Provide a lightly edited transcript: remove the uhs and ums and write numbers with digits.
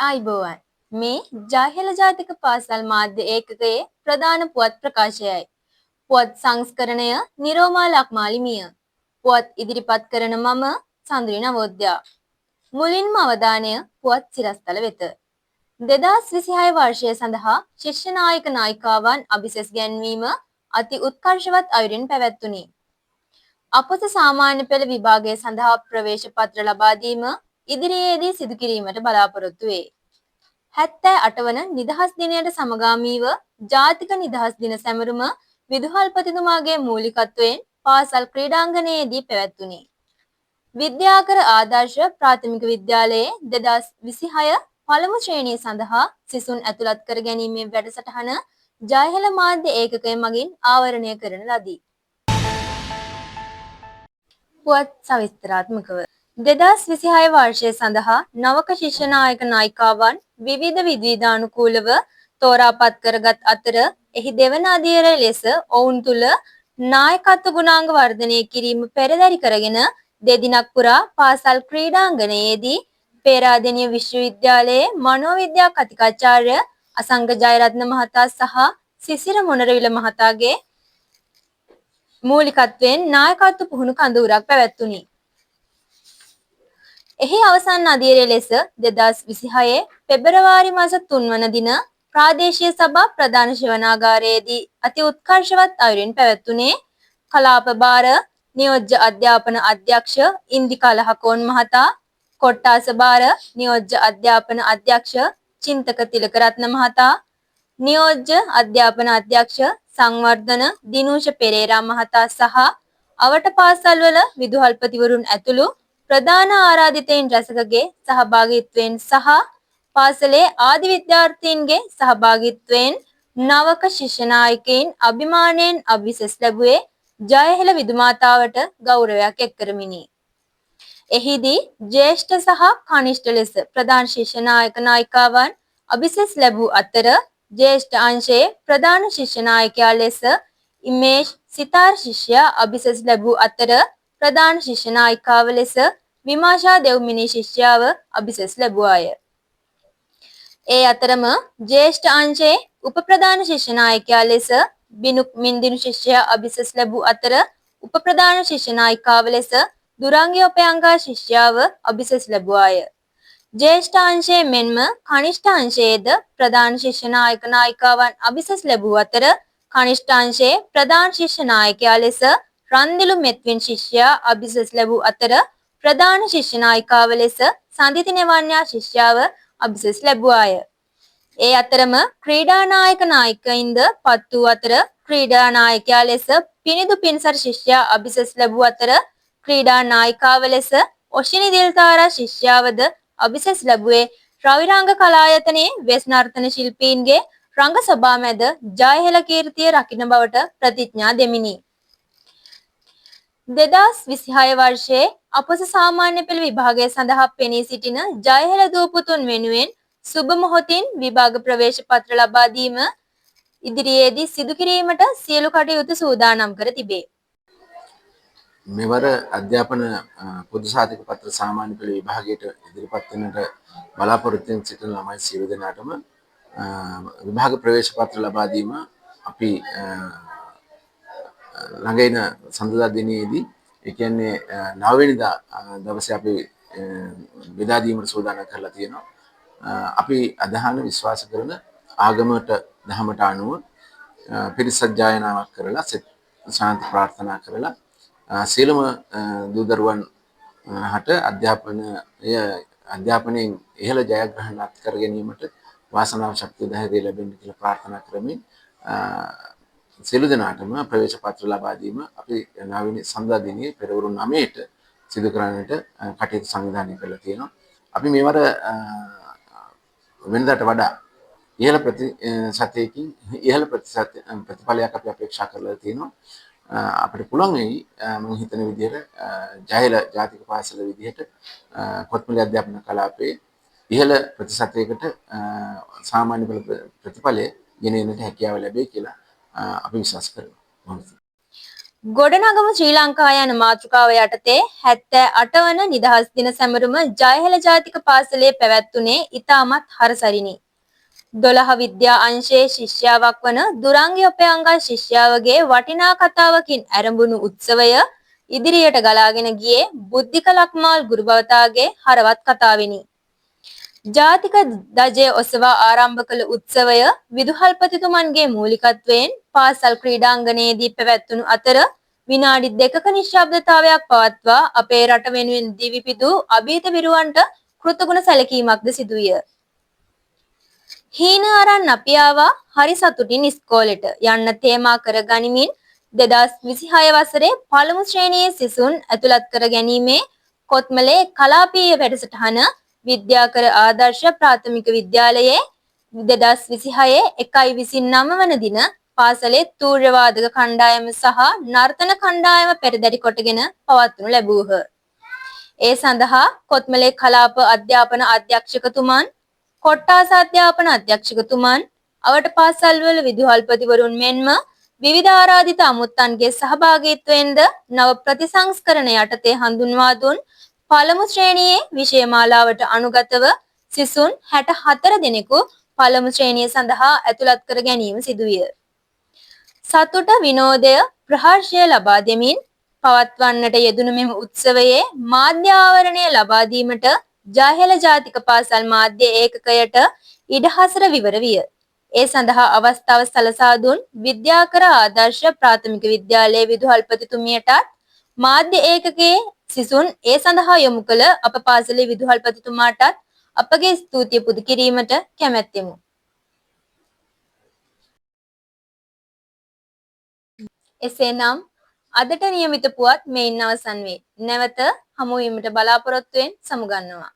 ආයිබෝවන් මේ ජාහෙල ජාතික පාසල් මාධ්‍ය ඒකකයේ ප්‍රධාන පුවත් ප්‍රකාශයයි. පුවත් සංස්කරණය නිරෝමා ලක්මාලිමිය. පුවත් ඉදිරිපත් කරන මම චන්ද්‍රි නවෝද්‍යා. මුලින්ම අවධානය පුවත් සිරස්තල වෙත. 2026 වර්ෂය සඳහා ශිෂ්‍ය නායක නායිකාවන් අභිසස් ගැන්වීම අති උත්කර්ෂවත් අයුරින් පැවැත්වුණි. අපොස සාමාන්‍ය පෙළ විභාගය සඳහා ප්‍රවේශ පත්‍ර ලබා දීම ඉදිරියේදී සිදු කිරීමට බලාපොරොත්තු වේ. 78 වන නිදහස් දිනයට සමගාමීව ජාතික නිදහස් දින සැමරුම විදුහල්පතිතුමාගේ මූලිකත්වයෙන් පාසල් ක්‍රීඩාංගණයේදී පැවැත්වුණි. විද්‍යාකර ආදර්ශ ප්‍රාථමික විද්‍යාලයේ 2026 පළමු ශ්‍රේණිය සඳහා සිසුන් ඇතුළත් කර ගැනීමේ වැඩසටහන ජයහෙල මාධ්‍ය ඒකකය මගින් ආවරණය කරන ලදී. පුවත් සවිස්තරාත්මකව 2026 වර්ෂය සඳහා නවක ශිෂ්‍ය නායක නායිකාවන් විවිධ විවිධානුකූලව තෝරාපත් කරගත් අතර එහි දෙවන අදියර ලෙස ඔවුන් තුළ නායකත්ව ගුණාංග වර්ධනය කිරීම පෙරදරි කරගෙන දෙදිනක් පුරා පාසල් ක්‍රීඩාංගණයේදී පේරාදෙණිය විශ්වවිද්‍යාලයේ මනෝවිද්‍යා කතිකාචාර්ය අසංග ජයරත්න මහතා සහ සිසිර මොනරවිල මහතාගේ මූලිකත්වයෙන් නායකත්ව පුහුණු කඳවුරක් පැවැත්වුණි. එහි අවසන් අදියරේ ලෙස 2026 පෙබරවාරි මාස 3 වන දින ප්‍රාදේශීය සභා ප්‍රධාන ශිවනාගාරයේදී අති උත්කර්ෂවත් අයුරින් පැවැත්වුණේ කලාප භාර නියෝජ්‍ය අධ්‍යාපන අධ්‍යක්ෂ ඉන්දිකා ලහකෝන් මහතා, කොට්ටාස භාර නියෝජ්‍ය අධ්‍යාපන අධ්‍යක්ෂ චින්තක තිලකරත්න මහතා, නියෝජ්‍ය අධ්‍යාපන අධ්‍යක්ෂ සංවර්ධන දිනූෂ පෙරේරා මහතා සහ අවට පාසල්වල විදුහල්පතිවරුන් ඇතුළු ප්‍රධාන ආරාධිතයින් රැසකගේ සහභාගීත්වයෙන් සහ පාසලේ ආදි විද්‍යාර්ථීන්ගේ සහභාගීත්වයෙන් නවක ශිෂ්‍ය නායකයින් අභිමානයෙන් අභිසස් ලැබුවේ ජයහෙල විදුමාතාවට ගෞරවයක් එක් කරමිනි. එහිදී ජ්‍යෙෂ්ඨ සහ කනිෂ්ඨ ලෙස ප්‍රධාන ශිෂ්‍ය නායක නායිකාවන් අභිසස් ලැබූ අතර ජ්‍යෙෂ්ඨ අංශයේ ප්‍රධාන ශිෂ්‍ය නායකයා ලෙස ඉමේෂ් සිතාර් ශිෂ්‍යයා අභිසස් ලැබූ අතර ප්‍රධාන ශිෂ්‍ය නායිකාව ලෙස විමාෂා දෙව්මිනී ශිෂ්‍යාව අභිසස් ලැබුවාය. ඒ අතරම ජ්‍යෙෂ්ඨ අංශයේ උප ප්‍රධාන ශිෂ්‍ය නායකයා ලෙස බිනුක් මින්දිනු ශිෂ්‍යයා අභිසස් ලැබූ අතර උප ප්‍රධාන ශිෂ්‍ය නායිකාව ලෙස දුරංගි ඔපයංගා ශිෂ්‍යාව අභිසස් ලැබුවාය. ජ්‍යෙෂ්ඨ අංශයේ මෙන්ම කනිෂ්ඨ අංශයේද ප්‍රධාන ශිෂ්‍ය නායක නායිකාවන් අභිසස් ලැබූ අතර කනිෂ්ඨ අංශයේ ප්‍රධාන ශිෂ්‍ය නායකයා ලෙස රන්දිලු මෙත්වින් ශිෂ්‍යයා අභිසස් ලැබූ අතර ප්‍රධාන ශිෂ්‍ය නායිකාව ලෙස සඳිති නෙවන්‍යා ශිෂ්‍යාව අභිසස් ලැබුවාය. ඒ අතරම ක්‍රීඩා නායක නායිකයින්ද පත් වූ අතර ක්‍රීඩා නායකයා ලෙස පිනිදු පින්සර් ශිෂ්‍යයා අභිසස් ලැබූ අතර ක්‍රීඩා නායිකාව ලෙස ඔෂිනි දිල්තාරා ශිෂ්‍යාවද අභිසස් ලැබුවේ රවිරංග කලායතනයේ වෙස් නර්තන ශිල්පීන්ගේ රංග සභා මැද ජයහෙල කීර්තිය රකින්න බවට ප්‍රතිඥා දෙමිනි. 2026 වර්ෂයේ අපොස සාමාන්‍ය පෙළ විභාගය සඳහා පෙනී සිටින ජයහෙල දූපුතුන් වෙනුවෙන් සුබ මොහොතින් විභාග ප්‍රවේශ පත්‍ර ලබා දීම ඉදිරියේදී සිදු කිරීමට සියලු කටයුතු සූදානම් කර තිබේ. මෙවර අධ්‍යාපන පොදු සාධක පත්‍ර සාමාන්‍ය පෙළ විභාගයට ඉදිරිපත් වෙනට බලාපොරොත්තු වෙන සිටින ළමයි සියලු දෙනාටම විභාග ප්‍රවේශ පත්‍ර ලබා දීම අපි ළඟින සඳුදා දිනයේදී ඒ කියන්නේ 9 වෙනිදා දවසේ අපි බෙදා දීමට සූදානම් කරලා තියෙනවා. අපි අදහන විශ්වාස කරන ආගමට දහමට අනුව පිරිසජ්ජායනාවක් කරලා ශාන්ති ප්‍රාර්ථනා කරලා සියලුම දූ දරුවන් හට අධ්‍යාපනයෙන් ඉහළ ජයග්‍රහණ අත් කර ගැනීමට වාසනාව ශක්තිය ධෛර්යය ලැබෙන්න කියලා ප්‍රාර්ථනා කරමින් සියලු දෙනාටම ප්‍රවේශ පත්‍ර ලබා දීම අපි 9 වෙනි සඳුදා දිනේ පෙරවරු 9ට සිදු කරන්නට කටයුතු සංවිධානය කරලා තියෙනවා. අපි මේවර වෙනදාට වඩා ඉහළ ප්‍රතිශතයකින් ඉහළ ප්‍රතිඵලයක් අපි අපේක්ෂා කරලා තියෙනවා. අපිට පුළුවන් වෙයි මම හිතන විදිහට ජයහෙල ජාතික පාසල විදිහට කොත්මලේ අධ්‍යාපන කලාපයේ ඉහළ ප්‍රතිශතයකට සාමාන්‍ය ප්‍රතිඵලය ගෙනෙන්නට හැකියාව ලැබෙයි කියලා අපි විශ්වාස කරනවා. ගොඩනගමු ශ්‍රී ලංකා යන මාතෘකාව යටතේ 78 වන නිදහස් දින සැමරුම ජයහෙළ ජාතික පාසලේ පැවැත්වුණේ ඉතාමත් හරසරිනි. 12 විද්‍යා අංශයේ ශිෂ්‍යාවක් වන දුරංගි ඔපයංගල් ශිෂ්‍යාවගේ වටිනා කතාවකින් ආරම්භුණු උත්සවය ඉදිරියට ගලාගෙන ගියේ බුද්ධික ලක්මාල් ගුරුබවතාගේ හරවත් කතාවෙනි. ජාතික ධජය ඔසවා ආරම්භ කළ උත්සවය විදුහල්පතිතුමන්ගේ මූලිකත්වයෙන් පාසල් ක්‍රීඩාංගණයේදී පැවැත්වුණු අතර විනාඩි 2ක නිශ්ශබ්දතාවයක් පවත්වා අපේ රට වෙනුවෙන් දිවිපිදූ අභීත විරුවන්ට කෘතගුණ සැලකීමක්ද සිදුවිය. හීන අරන් අපි ආවා හරි සතුටින් ඉස්කෝලෙට යන්න තේමා කර ගනිමින් 2026 වසරේ පළමු ශ්‍රේණියේ සිසුන් ඇතුළත් කර ගැනීමේ කොත්මලේ කලාපීය වැඩසටහන විද්‍යාකර ආදර්ශ ප්‍රාථමික විද්‍යාලයේ 2026 1/29 වන දින පාසලේ තූර්ය වාදක කණ්ඩායම සහ නර්තන කණ්ඩායම පෙරදරි කොටගෙන පවත්වනු ලැබූහ. ඒ සඳහා කොත්මලේ කලාප අධ්‍යාපන අධ්‍යක්ෂකතුමන්, කොට්ටාස අධ්‍යාපන අධ්‍යක්ෂකතුමන්, අවට පාසල්වල විදුහල්පතිවරුන් මෙන්ම විවිධ ආරාධිත අමුත්තන්ගේ සහභාගීත්වයෙන්ද නව ප්‍රතිසංස්කරණ යටතේ හඳුන්වා දුන් පළමු ශ්‍රේණියේ විෂය මාලාවට අනුගතව සිසුන් 64 දෙනෙකු පළමු ශ්‍රේණිය සඳහා ඇතුළත් කර ගැනීම සිදුවිය. සතුට විනෝදය ප්‍රහර්ෂය ලබා දෙමින් පවත්වන්නට යෙදුණු මෙම උත්සවයේ මාධ්‍ය ආවරණය ලබා දීමට ජයහෙළ ජාතික පාසල් මාධ්‍ය ඒකකයට ඉඩහසර විවර විය. ඒ සඳහා අවස්ථාව සලසා දුන් විද්‍යාකර ආදර්ශ ප්‍රාථමික විද්‍යාලයේ විදුහල්පතිතුමියටත් මාධ්‍ය ඒකකයේ සිසුන් ඒ සඳහා යොමු කළ අප පාසලේ විදුහල්පතිතුමාටත් අපගේ ස්තුතිය පුද කිරීමට කැමැත්තෙමු. එසේනම් අදට නියමිත පුවත් මෙයින් අවසන් වේ. නැවත හමු වීමට බලාපොරොත්තු වෙමින් සමුගන්නවා.